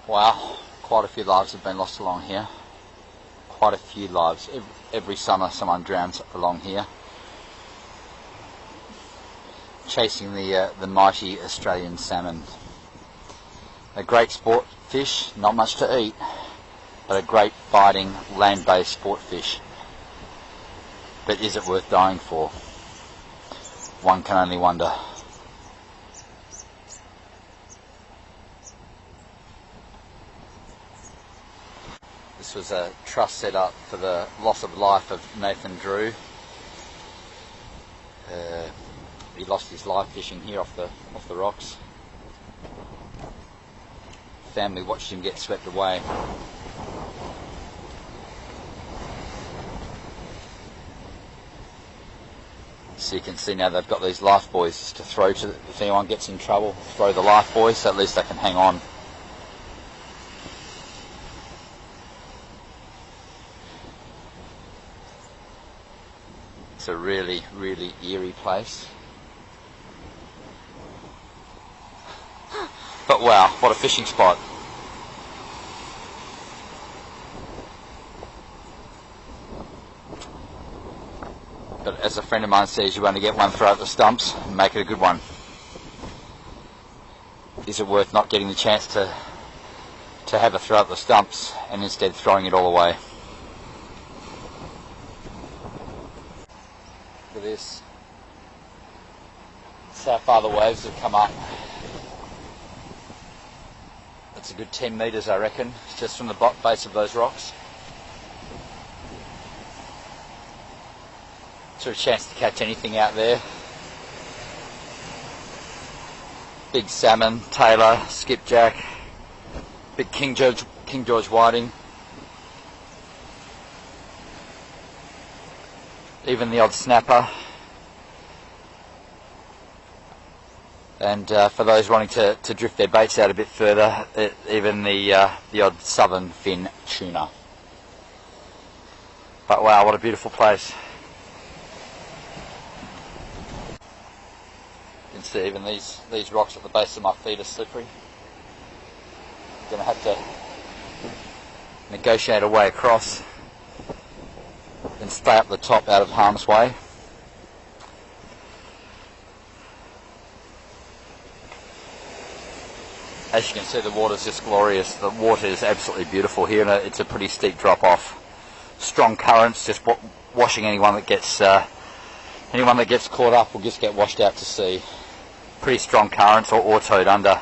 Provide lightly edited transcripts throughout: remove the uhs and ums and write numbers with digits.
Wow, quite a few lives have been lost along here. Quite a few lives. Every summer someone drowns along here. Chasing the mighty Australian salmon. A great sport fish, not much to eat, but a great fighting land-based sport fish. But is it worth dying for? One can only wonder. This was a trust set up for the loss of life of Nathan Drew. He lost his life fishing here off the rocks. Family watched him get swept away. So you can see now they've got these life buoys to throw to, if anyone gets in trouble, throw the life buoy so at least they can hang on. It's a really, really eerie place. But wow, what a fishing spot. But as a friend of mine says, you only get one throw at the stumps and make it a good one. Is it worth not getting the chance to have a throw at the stumps and instead throwing it all away? Look at this. That's how far the waves have come up. That's a good 10 metres, I reckon, just from the base of those rocks. So a chance to catch anything out there. Big salmon, tailor, skipjack, big King George whiting. Even the odd snapper. And for those wanting to drift their baits out a bit further, even the odd southern fin tuna. But wow, what a beautiful place. You can see even these rocks at the base of my feet are slippery. I'm going to have to negotiate a way across and stay up the top out of harm's way. As you can see, the water's just glorious. The water is absolutely beautiful here, and it's a pretty steep drop off. Strong currents, just washing anyone that gets caught up will just get washed out to sea. Pretty strong currents, or towed under.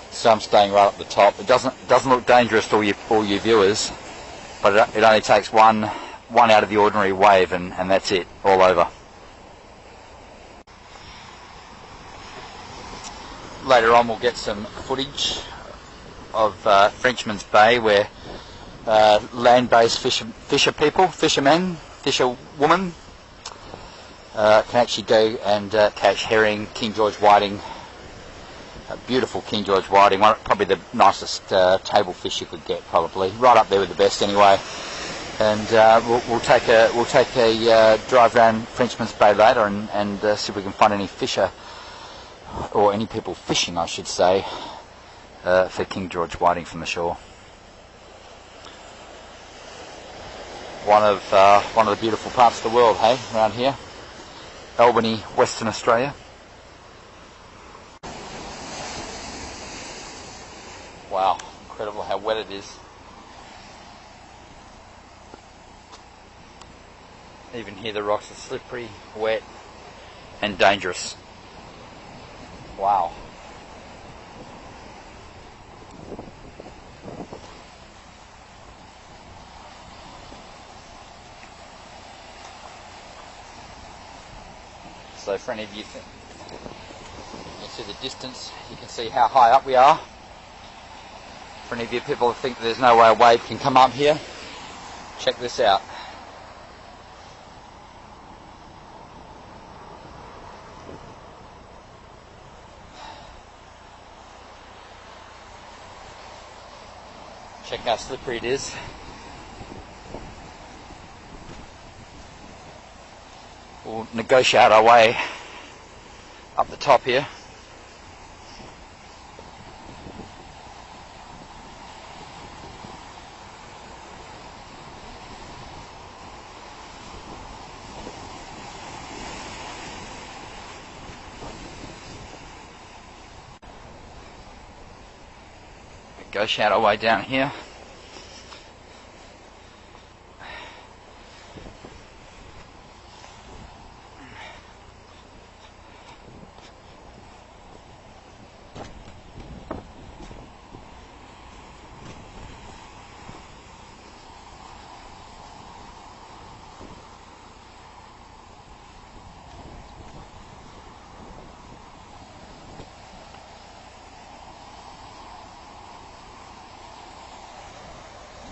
So I'm staying right up the top. It doesn't look dangerous to all you viewers, but it only takes one out of the ordinary wave, and that's it, all over. Later on we'll get some footage of Frenchman's Bay, where land-based fisherwomen can actually go and catch herring, King George whiting, a beautiful King George whiting, probably the nicest table fish you could get, probably right up there with the best anyway. And we'll take a drive around Frenchman's Bay later and see if we can find any fisher, or any people fishing, I should say, for King George whiting from the shore. One of the beautiful parts of the world, hey, around here, Albany, Western Australia. Wow, incredible how wet it is. Even here the rocks are slippery, wet, and dangerous. Wow. So for any of you, you can see the distance, you can see how high up we are. For any of you people who think there's no way a wave can come up here, check this out. Check how slippery it is. We'll negotiate our way up the top here. negotiate our way down here.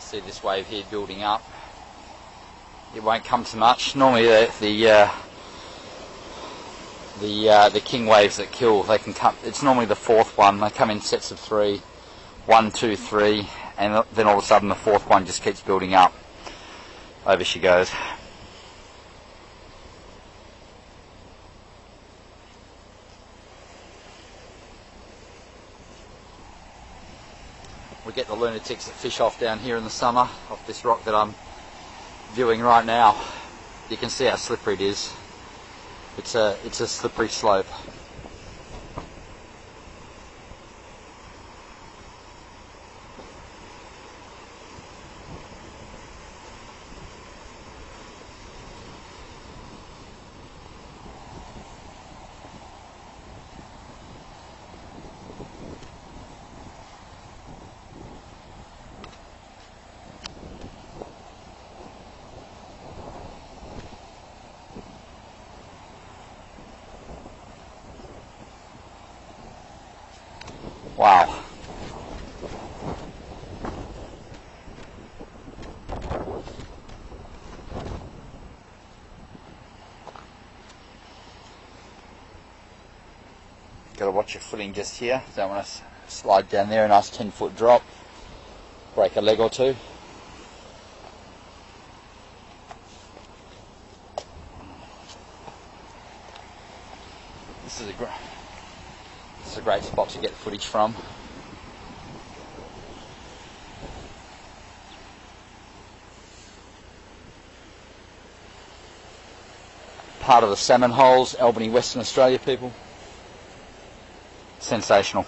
See this wave here building up. It won't come to much. Normally the king waves that kill, they can come. It's normally the fourth one. They come in sets of 3, 1, 2, 3, and then all of a sudden the fourth one just keeps building up. Over she goes. We get the lunatics that fish off down here in the summer, off this rock that I'm viewing right now. You can see how slippery it is. It's a slippery slope. Wow. Got to watch your footing just here. Don't want to slide down there, a nice 10-foot drop. Break a leg or two. This is a great spot to get footage from. Part of the salmon holes, Albany, Western Australia, people. Sensational.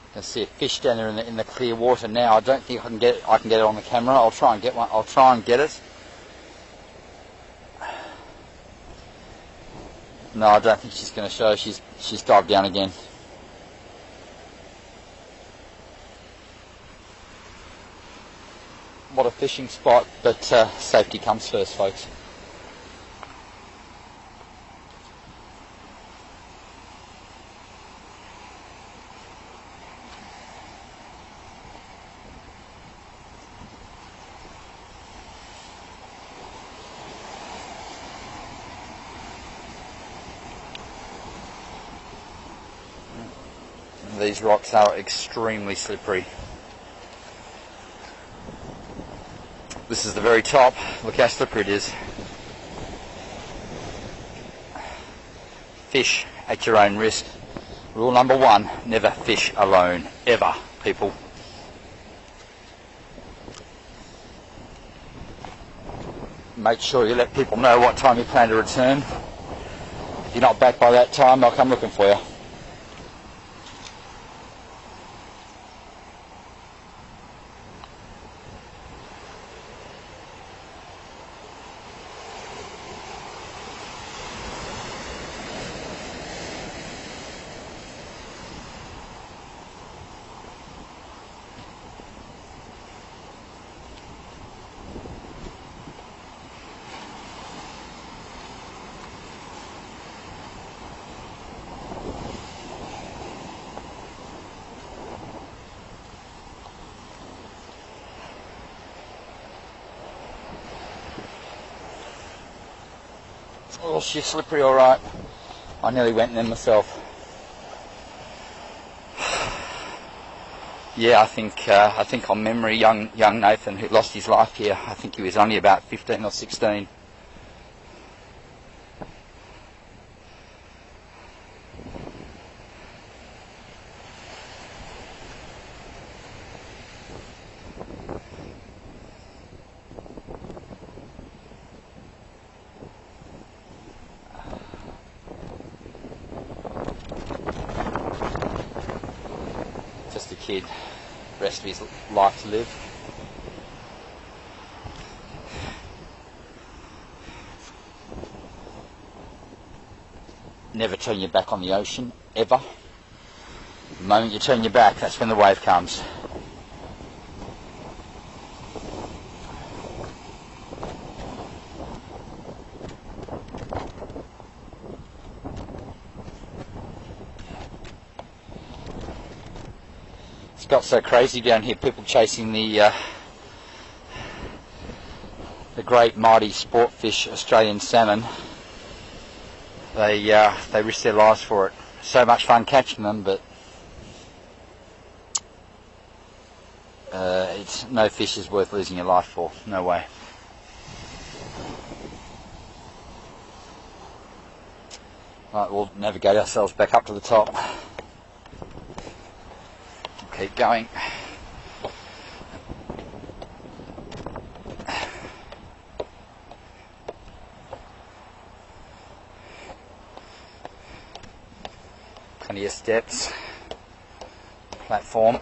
I can see a fish down there in the clear water now. I don't think I can get it on the camera. I'll try and get one. I'll try and get it. No, I don't think she's going to show. She's dived down again. What a fishing spot, but safety comes first, folks. These rocks are extremely slippery. This is the very top. Look how slippery it is. Fish at your own risk. Rule number 1, never fish alone. Ever, people. Make sure you let people know what time you plan to return. If you're not back by that time, they'll come looking for you. Oh, she's slippery, alright. I nearly went in there myself. Yeah, I think on memory, young Nathan, who lost his life here, I think he was only about 15 or 16. Just a kid, rest of his life to live. Never turn your back on the ocean, ever. The moment you turn your back, that's when the wave comes. It's got so crazy down here, people chasing the great mighty sport fish, Australian salmon. They risk their lives for it. So much fun catching them, but it's no fish is worth losing your life for. No way. Right, we'll navigate ourselves back up to the top. Keep going. Plenty of steps, platform.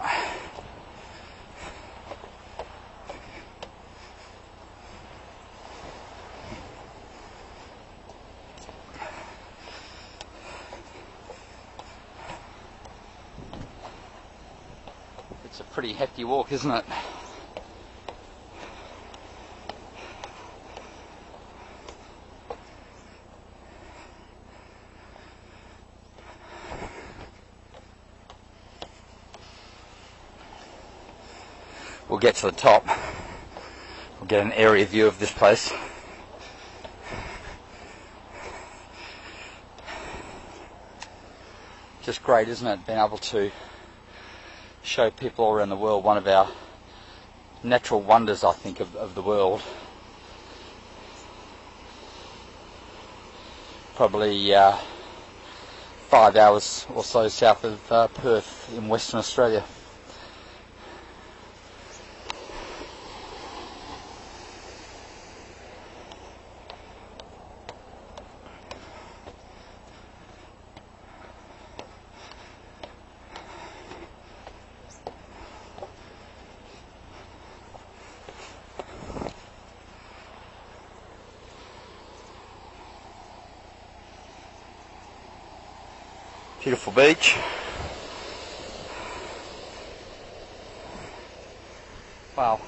It's a pretty hefty walk, isn't it? We'll get to the top. We'll get an area view of this place. Just great, isn't it? Being able to show people all around the world one of our natural wonders, I think, of the world. Probably 5 hours or so south of Perth in Western Australia. Beautiful beach. Wow.